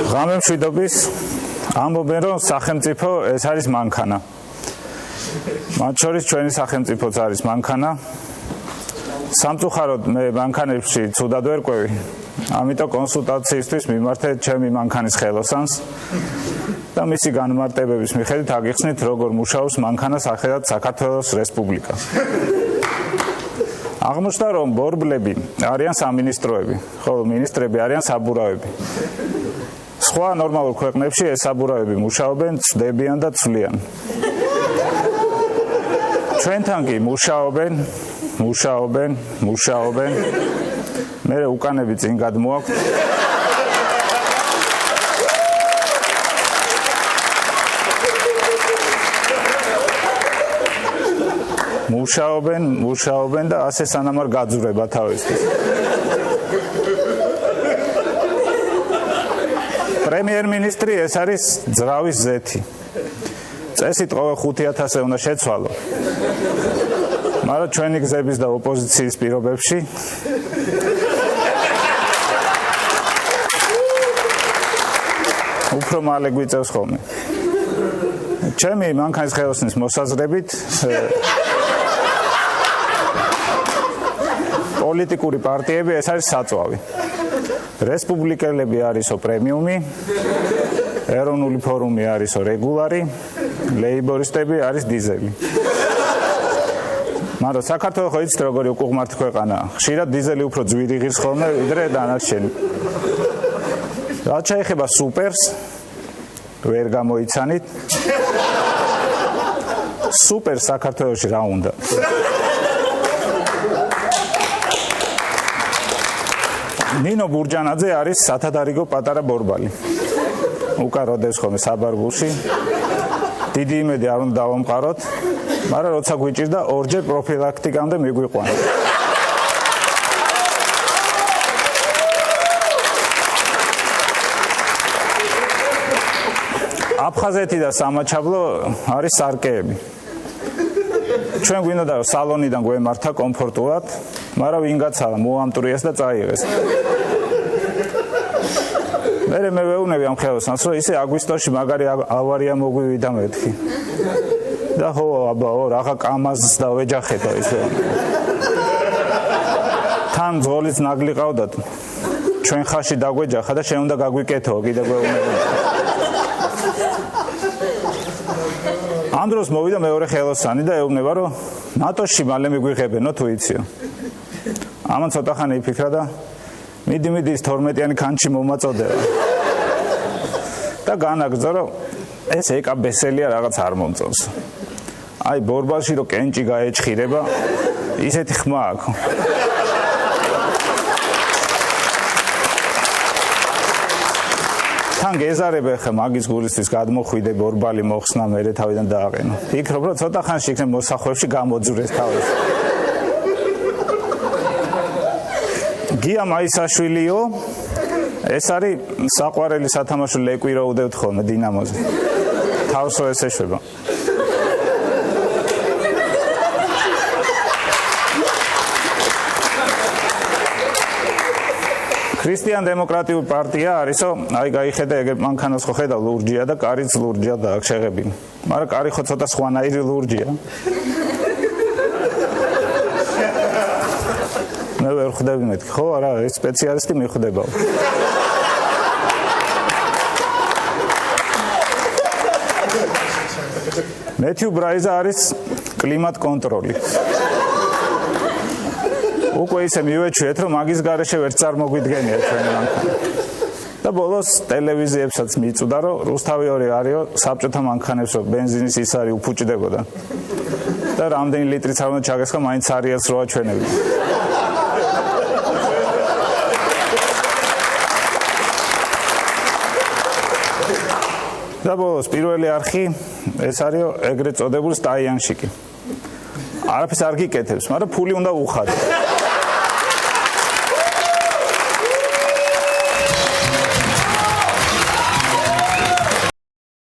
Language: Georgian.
ღამე მშვიდობის ამბობენ რომ სახელმწიფო ეს არის მანქანა. მათ შორის ჩვენი სახელმწიფოც არის მანქანა. სამწუხაროდ მე მანქანებში ცუდად ვერ ყვევი. ამიტომ კონსულტაციისთვის მიმართე ჩემი მანქანის ხელოსანს და მისი განმარტებების მიხედვით აგიხსნით როგორ მუშაობს მანქანა სახელად საქართველოს რესპუბლიკა. აღმოჩნდა რომ ბორბლები არიან სამინისტროები, ხოლო მინისტრები არიან საბურავები. სხვა ნორმალურ ქვეყნებში ეს საბურავები მუშაობენ, ცდებიან და ცვლიან. ჩვენთან კი მუშაობენ. მე უკანები წინ გადმოაქვთ. მუშაობენ და ასე სანამ არ გაძურება თავისთვის. პრემიერ-მინისტრი ეს არის ძრავის ზეთი. წესით ყოველ 5000-ზე უნდა შეცვალო. მაგრამ ჩვენი გზების და ოპოზიციის პირობებში უფრო მალე გვიწევს ხოლმე. ჩემი მანქანის ხელოსნის მოსაზრებით პოლიტიკური პარტიები ეს არის საწვავი. რესპუბლიკელები არისო პრემიუმი, ეროვნული ფორუმი არისო რეგულარი, ლეიბორისტები არის დიზელი. მაგრამ საქართველოს ხო იცით როგორი უკუღმართი ქვეყანაა. ხშირად დიზელი უფრო ძვირი ღირს ხოლმე ვიდრე დანარჩენი. რაც შეეხება სუპერს ვერ გამოიცანით. სუპერ საქართველოში რა უნდა? ნინო ბურჯანაძე არის სათადარიგო პატარა ბორბალი. უკან როდეს ხოლმე საბარგულში. დიდი იმედი არ უნდა დავამყაროთ, მაგრამ როცა გვიჭირდა ორჯერ პროფილაქტიკამდე მიგვიყვანა. აფხაზეთი და სამაჩაბლო არის სარკეები. ჩვენ გვინდა სალონიდან გვემართა კომფორტულად, მაგრამ ვინ გაცალა მოამტრიეს და წაიღეს. მე ვეუბნები ამ ხელოსანს, რომ ისე აგვისტოში მაგარი ავარია მოგვივიდა მეთქი. და ხო აბაო რაღა კამაზს და ვეჯახეთო ისე. თან ძღოლიც ნაგლი ყავდათ. ჩვენ ხაში დაგვეჯახა და შენ უნდა გაგვიკეთო კიდე გვეუბნები. ამ დროს მოვიდა მეორე ხელოსანი და ეუბნება რომ ნატოში მალე მიგვიღებენო თუ იციო. ამან ცოტა ხანი იფიქრა და მიდი ის 12-იანი ქანჩი მომაწოდება. და განაგრძო რომ ეს ეკა ბესელია რაღაც არ მომწონს. აი ბორბალში რო კენჭი გაეჭხირება, ისეთი ხმა აქვს. თან გეზარება ხა მაგის გულისთვის გადმოხვიდე ბორბალი მოხსნა მერე თავიდან დააყენო. ფიქრობ რომ ცოტა ხანში იქნებ მოსახვევში გამოძურეს თავის. გია მაისაშვილიო ეს არის საყვარელი სათამაშო ლეკვი რო უდევთ ხოლმე დინამოზე. თავსო ეს ეშვება. ქრისტიან დემოკრატიულ პარტია არისო, აი გაიხედა ეგ მანქანას ხო ხედავ ლურჯია და კარიც ლურჯია და აქ შეღებინი. მაგრამ კარი ხო ცოტა სხვანაირი ლურჯია. მე ვერ ხვდები მეთქი, ხო არა, ეს სპეციალისტი მიხვდებაო. მეთიუ ბრაიზა არის კლიმატ კონტროლი. უკვე ისე მივეჩვიეთ, რომ მაგის გარეშე ვერ წარმოგვიდგენია ჩვენი მანქანა. და ბოლოს ტელევიზიებსაც მიწვდა, რომ რუსთავი 2 არისო საბჭოთა მანქანებს რო ბენზინის ის არის უფუჭდებოდა. და რამდენი ლიტრიც არ უნდა ჩაგესხა, მაინც არიას რო აჩვენებდა. და ბოლოს პირველი არხი ეს არის ეგრეთ წოდებული სტაიანშიკი. არაფერს არ გიკეთებს, მაგრამ ფული უნდა უხადო.